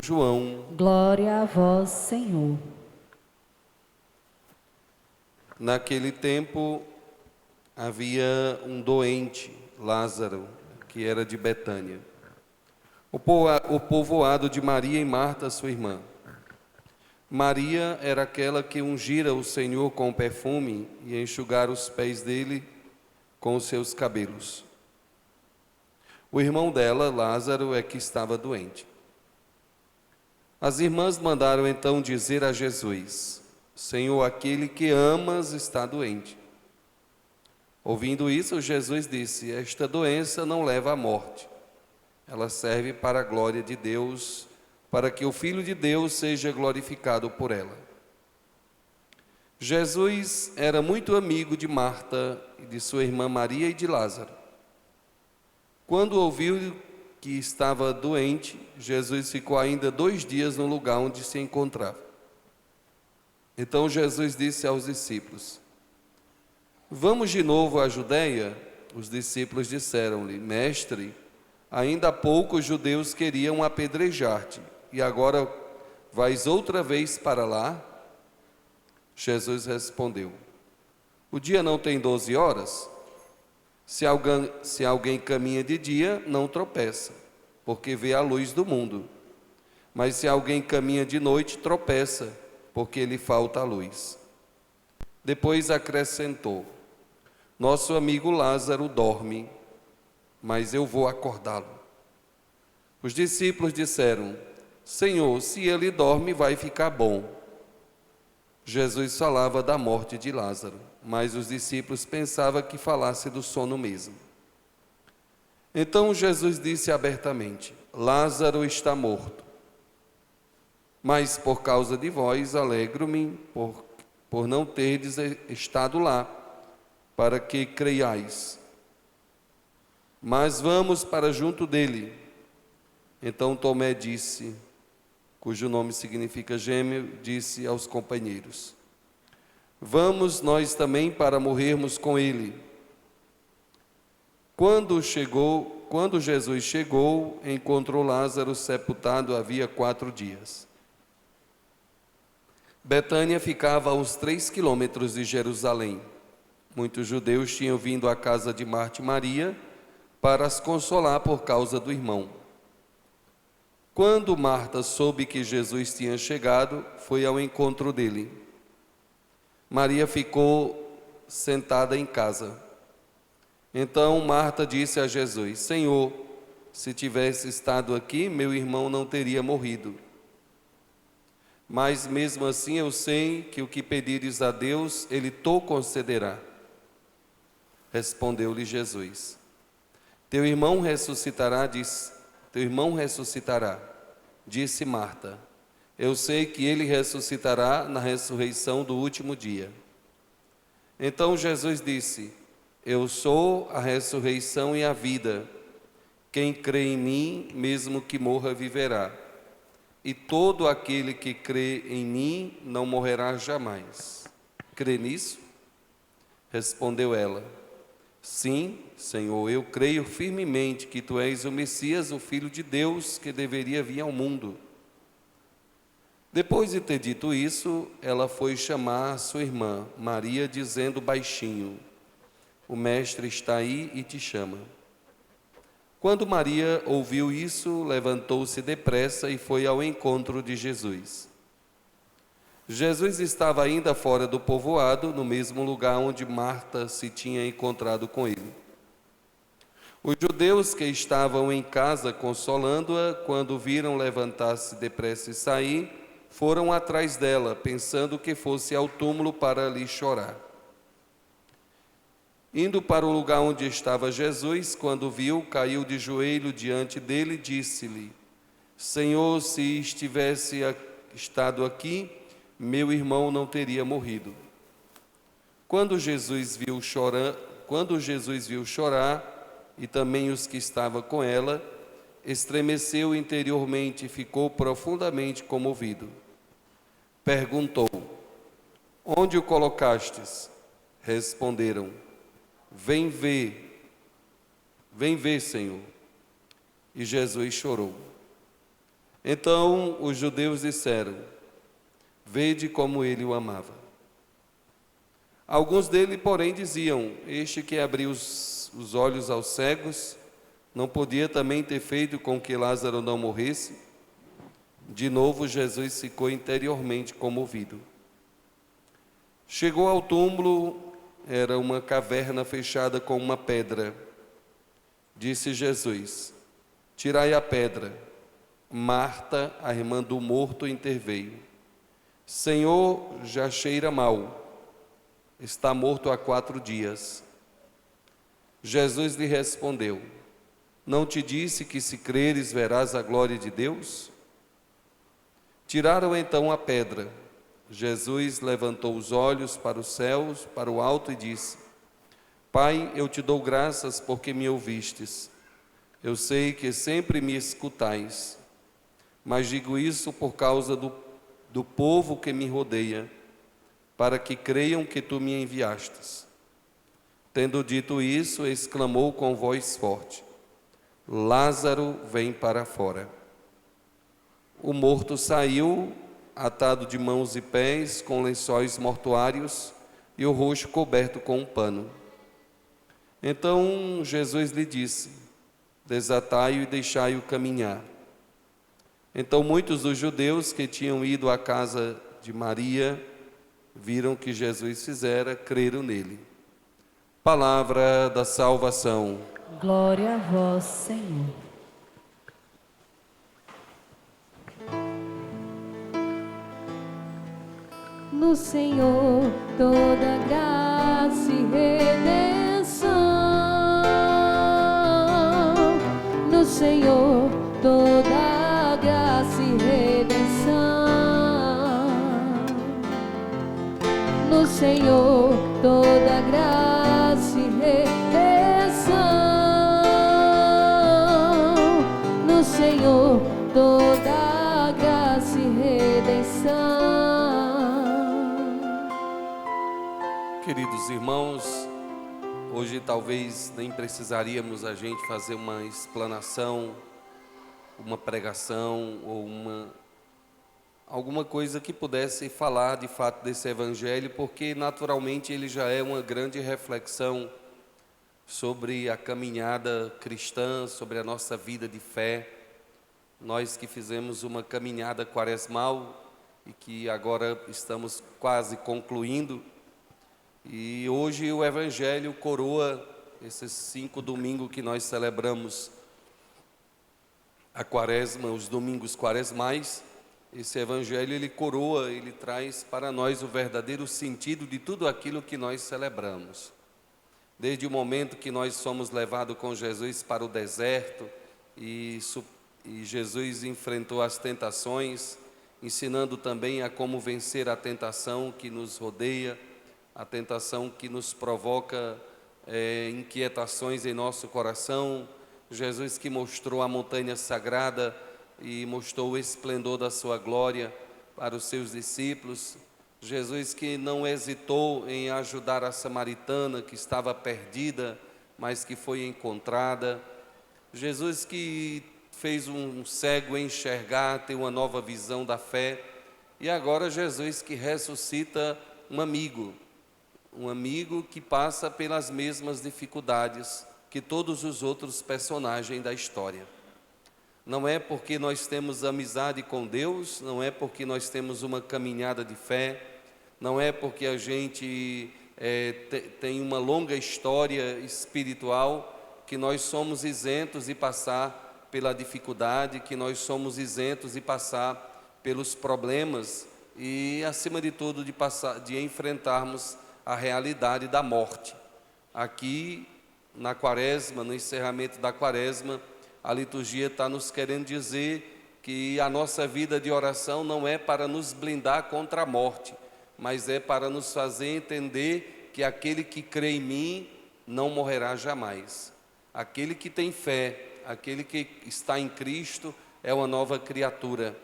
João. Glória a vós, Senhor. Naquele tempo havia um doente, Lázaro, que era de Betânia, o povoado de Maria e Marta, sua irmã. Maria era aquela que ungira o Senhor com perfume e enxugara os pés dele com os seus cabelos. O irmão dela, Lázaro, é que estava doente. As irmãs mandaram então dizer a Jesus: Senhor, aquele que amas está doente. Ouvindo isso, Jesus disse: esta doença não leva à morte. Ela serve para a glória de Deus, para que o Filho de Deus seja glorificado por ela. Jesus era muito amigo de Marta, e de sua irmã Maria e de Lázaro. Quando ouviu que estava doente, Jesus ficou ainda 2 dias no lugar onde se encontrava. Então Jesus disse aos discípulos: vamos de novo à Judeia? Os discípulos disseram-lhe: Mestre, ainda há pouco os judeus queriam apedrejar-te, e agora vais outra vez para lá? Jesus respondeu: o dia não tem 12 horas? Se alguém caminha de dia, não tropeça, porque vê a luz do mundo. Mas se alguém caminha de noite, tropeça, porque lhe falta a luz. Depois acrescentou: nosso amigo Lázaro dorme, mas eu vou acordá-lo. Os discípulos disseram: Senhor, se ele dorme, vai ficar bom. Jesus falava da morte de Lázaro, mas os discípulos pensavam que falasse do sono mesmo. Então Jesus disse abertamente: Lázaro está morto. Mas por causa de vós alegro-me por não terdes estado lá, para que creiais. Mas vamos para junto dele. Então Tomé disse, cujo nome significa gêmeo, disse aos companheiros: vamos nós também para morrermos com ele. Quando Jesus chegou, encontrou Lázaro sepultado havia 4 dias. Betânia ficava a uns 3 quilômetros de Jerusalém. Muitos judeus tinham vindo à casa de Marta e Maria para as consolar por causa do irmão. Quando Marta soube que Jesus tinha chegado, foi ao encontro dele. Maria ficou sentada em casa. Então Marta disse a Jesus: Senhor, se tivesse estado aqui, meu irmão não teria morrido. Mas mesmo assim eu sei que o que pedires a Deus, Ele te concederá. Respondeu-lhe Jesus: Teu irmão ressuscitará, disse Marta. Eu sei que ele ressuscitará na ressurreição do último dia. Então Jesus disse: Eu sou a ressurreição e a vida. Quem crê em mim, mesmo que morra, viverá. E todo aquele que crê em mim não morrerá jamais. Crê nisso? Respondeu ela: Sim, Senhor, eu creio firmemente que Tu és o Messias, o Filho de Deus, que deveria vir ao mundo. Depois de ter dito isso, ela foi chamar sua irmã, Maria, dizendo baixinho: O Mestre está aí e te chama. Quando Maria ouviu isso, levantou-se depressa e foi ao encontro de Jesus. Jesus estava ainda fora do povoado, no mesmo lugar onde Marta se tinha encontrado com ele. Os judeus que estavam em casa consolando-a, quando viram levantar-se depressa e sair, foram atrás dela, pensando que fosse ao túmulo para ali chorar. Indo para o lugar onde estava Jesus, quando viu, caiu de joelho diante dele e disse-lhe: Senhor, se estivesse estado aqui, meu irmão não teria morrido. Quando Jesus viu chorar, e também os que estavam com ela, estremeceu interiormente e ficou profundamente comovido. Perguntou: Onde o colocastes? Responderam: Vem ver, Senhor. E Jesus chorou. Então os judeus disseram: vede como ele o amava. Alguns dele, porém, diziam: este que abriu os olhos aos cegos, não podia também ter feito com que Lázaro não morresse? De novo Jesus ficou interiormente comovido. Chegou ao túmulo, era uma caverna fechada com uma pedra. Disse Jesus: tirai a pedra. Marta, a irmã do morto, interveio: Senhor, já cheira mal, está morto há 4 dias. Jesus lhe respondeu: não te disse que se creres verás a glória de Deus? Tiraram então a pedra. Jesus levantou os olhos para os céus, para o alto, e disse: Pai, eu te dou graças porque me ouvistes. Eu sei que sempre me escutais, mas digo isso por causa do povo que me rodeia, para que creiam que tu me enviastes. Tendo dito isso, exclamou com voz forte: Lázaro, vem para fora. O morto saiu, atado de mãos e pés, com lençóis mortuários e o rosto coberto com um pano. Então Jesus lhe disse: desatai-o e deixai-o caminhar. Então muitos dos judeus que tinham ido à casa de Maria viram o que Jesus fizera, creram nele. Palavra da salvação. Glória a vós, Senhor. No Senhor toda graça e redenção. No Senhor toda graça e redenção. No Senhor toda graça e redenção. No Senhor toda graça e redenção. Queridos irmãos, hoje talvez nem precisaríamos a gente fazer uma explanação, uma pregação ou alguma coisa que pudesse falar de fato desse evangelho, porque naturalmente ele já é uma grande reflexão sobre a caminhada cristã, sobre a nossa vida de fé. Nós que fizemos uma caminhada quaresmal e que agora estamos quase concluindo, e hoje o evangelho coroa esses 5 domingos que nós celebramos a quaresma, os domingos quaresmais. Esse evangelho ele coroa, ele traz para nós o verdadeiro sentido de tudo aquilo que nós celebramos. Desde o momento que nós somos levados com Jesus para o deserto e Jesus enfrentou as tentações, ensinando também a como vencer a tentação que nos rodeia, a tentação que nos provoca inquietações em nosso coração. Jesus que mostrou a montanha sagrada e mostrou o esplendor da sua glória para os seus discípulos. Jesus que não hesitou em ajudar a samaritana que estava perdida, mas que foi encontrada. Jesus que fez um cego enxergar, ter uma nova visão da fé. E agora Jesus que ressuscita um amigo que passa pelas mesmas dificuldades que todos os outros personagens da história. Não é porque nós temos amizade com Deus, não é porque nós temos uma caminhada de fé, não é porque a gente tem uma longa história espiritual que nós somos isentos de passar pela dificuldade, que nós somos isentos de passar pelos problemas e, acima de tudo, de enfrentarmos a realidade da morte. Aqui, na quaresma, no encerramento da quaresma, a liturgia está nos querendo dizer que a nossa vida de oração não é para nos blindar contra a morte, mas é para nos fazer entender que aquele que crê em mim não morrerá jamais. Aquele que tem fé, aquele que está em Cristo é uma nova criatura.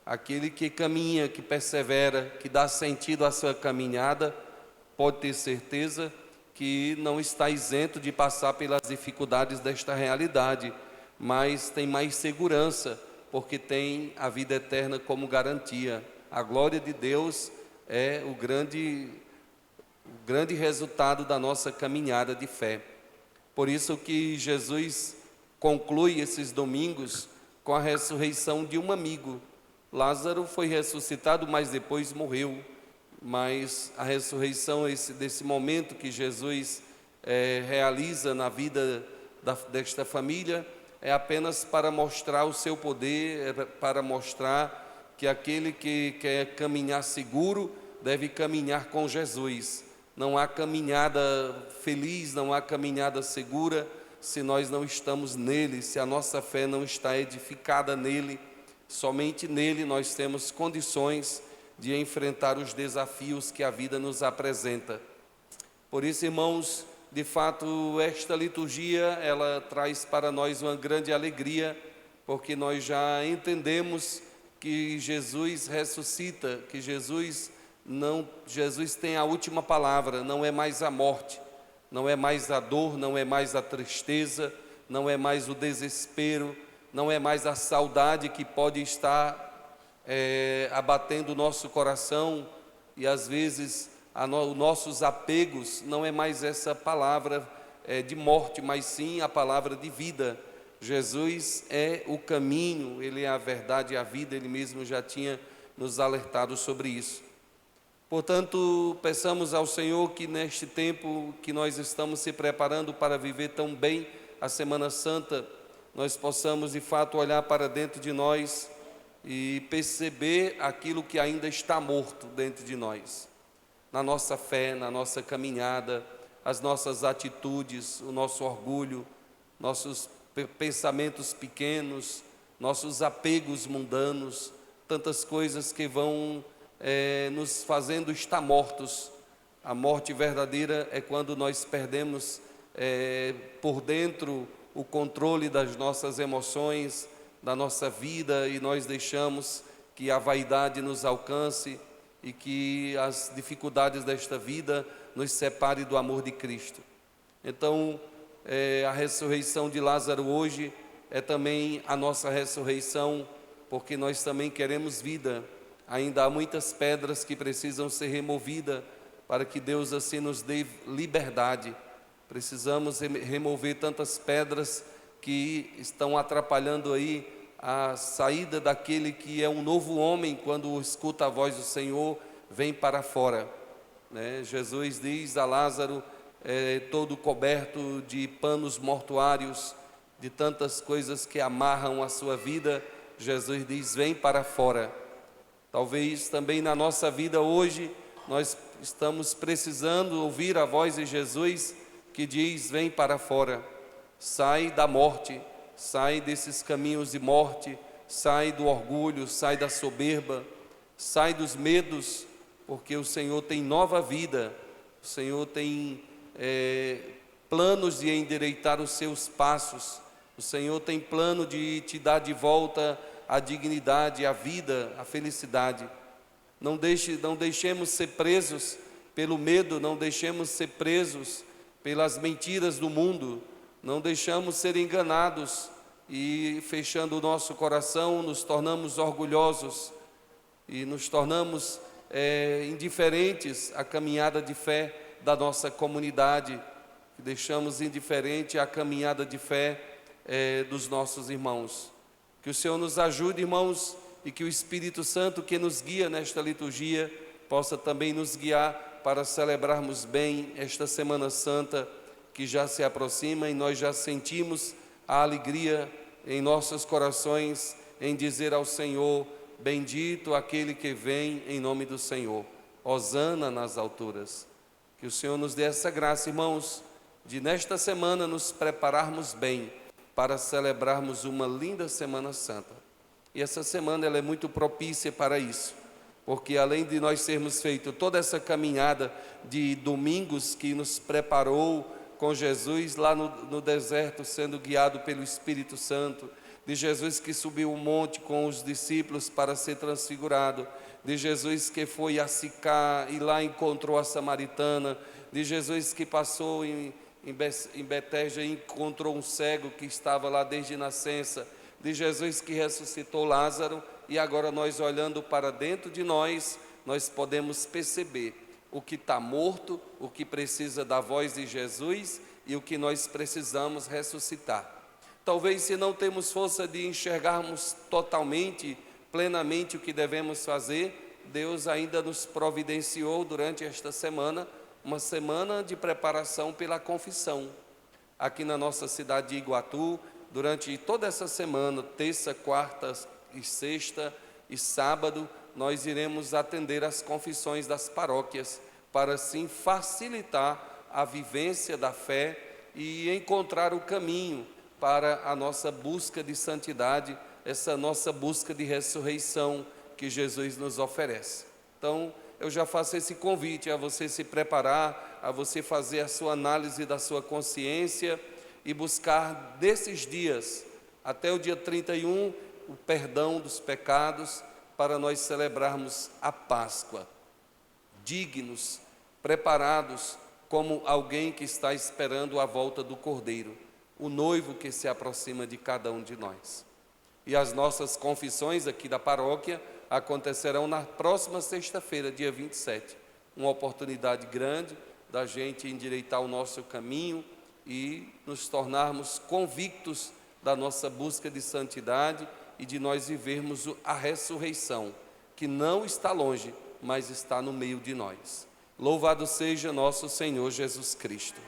Aquele que caminha, que persevera, que dá sentido à sua caminhada, pode ter certeza que não está isento de passar pelas dificuldades desta realidade, mas tem mais segurança, porque tem a vida eterna como garantia. A glória de Deus é o grande resultado da nossa caminhada de fé. Por isso que Jesus conclui esses domingos com a ressurreição de um amigo. Lázaro foi ressuscitado, mas depois morreu. Mas a ressurreição, desse momento que Jesus realiza na vida desta família, é apenas para mostrar o seu poder, para mostrar que aquele que quer caminhar seguro deve caminhar com Jesus. Não há caminhada feliz, não há caminhada segura se nós não estamos nele, se a nossa fé não está edificada nele. Somente nele nós temos condições de enfrentar os desafios que a vida nos apresenta. Por isso, irmãos, de fato, esta liturgia, ela traz para nós uma grande alegria, porque nós já entendemos que Jesus ressuscita, que Jesus tem a última palavra, não é mais a morte, não é mais a dor, não é mais a tristeza, não é mais o desespero, não é mais a saudade que pode estar abatendo o nosso coração, e às vezes os nossos apegos, não é mais essa palavra de morte, mas sim a palavra de vida. Jesus é o caminho, Ele é a verdade e a vida, Ele mesmo já tinha nos alertado sobre isso. Portanto, peçamos ao Senhor que neste tempo que nós estamos se preparando para viver tão bem a Semana Santa, nós possamos de fato olhar para dentro de nós e perceber aquilo que ainda está morto dentro de nós, na nossa fé, na nossa caminhada, as nossas atitudes, o nosso orgulho, nossos pensamentos pequenos, nossos apegos mundanos, tantas coisas que vão nos fazendo estar mortos. A morte verdadeira é quando nós perdemos por dentro o controle das nossas emoções, da nossa vida, e nós deixamos que a vaidade nos alcance e que as dificuldades desta vida nos separe do amor de Cristo. Então, a ressurreição de Lázaro hoje é também a nossa ressurreição, porque nós também queremos vida. Ainda há muitas pedras que precisam ser removidas para que Deus assim nos dê liberdade. Precisamos remover tantas pedras que estão atrapalhando aí a saída daquele que é um novo homem, quando escuta a voz do Senhor, vem para fora. Jesus diz a Lázaro, todo coberto de panos mortuários, de tantas coisas que amarram a sua vida, Jesus diz, vem para fora. Talvez também na nossa vida hoje, nós estamos precisando ouvir a voz de Jesus, que diz, vem para fora, sai da morte, sai desses caminhos de morte, sai do orgulho, sai da soberba, sai dos medos, porque o Senhor tem nova vida, o Senhor tem planos de endireitar os seus passos, o Senhor tem plano de te dar de volta a dignidade, a vida, a felicidade. Não deixemos ser presos pelo medo, não deixemos ser presos pelas mentiras do mundo, não deixamos ser enganados e, fechando o nosso coração, nos tornamos orgulhosos e nos tornamos indiferentes à caminhada de fé da nossa comunidade, deixamos indiferente à caminhada de fé dos nossos irmãos. Que o Senhor nos ajude, irmãos, e que o Espírito Santo que nos guia nesta liturgia possa também nos guiar para celebrarmos bem esta Semana Santa que já se aproxima, e nós já sentimos a alegria em nossos corações em dizer ao Senhor, bendito aquele que vem em nome do Senhor, hosana nas alturas. Que o Senhor nos dê essa graça, irmãos, de nesta semana nos prepararmos bem para celebrarmos uma linda Semana Santa. E essa semana ela é muito propícia para isso, porque além de nós termos feito toda essa caminhada de domingos que nos preparou com Jesus lá no deserto, sendo guiado pelo Espírito Santo, de Jesus que subiu o monte com os discípulos para ser transfigurado, de Jesus que foi a Sicá e lá encontrou a samaritana, de Jesus que passou em Betesda e encontrou um cego que estava lá desde nascença, de Jesus que ressuscitou Lázaro, e agora nós olhando para dentro de nós, nós podemos perceber o que está morto, o que precisa da voz de Jesus e o que nós precisamos ressuscitar. Talvez, se não temos força de enxergarmos totalmente, plenamente o que devemos fazer, Deus ainda nos providenciou durante esta semana, uma semana de preparação pela confissão. Aqui na nossa cidade de Iguatu, durante toda essa semana, terça, quarta e sexta e sábado, nós iremos atender as confissões das paróquias, para assim facilitar a vivência da fé e encontrar o caminho para a nossa busca de santidade, essa nossa busca de ressurreição que Jesus nos oferece. Então, eu já faço esse convite a você se preparar, a você fazer a sua análise da sua consciência e buscar desses dias, até o dia 31, o perdão dos pecados, para nós celebrarmos a Páscoa, dignos, preparados como alguém que está esperando a volta do Cordeiro, o noivo que se aproxima de cada um de nós. E as nossas confissões aqui da paróquia acontecerão na próxima sexta-feira, dia 27. Uma oportunidade grande da gente endireitar o nosso caminho e nos tornarmos convictos da nossa busca de santidade e de nós vivermos a ressurreição, que não está longe, mas está no meio de nós. Louvado seja nosso Senhor Jesus Cristo.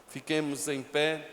Fiquemos em pé.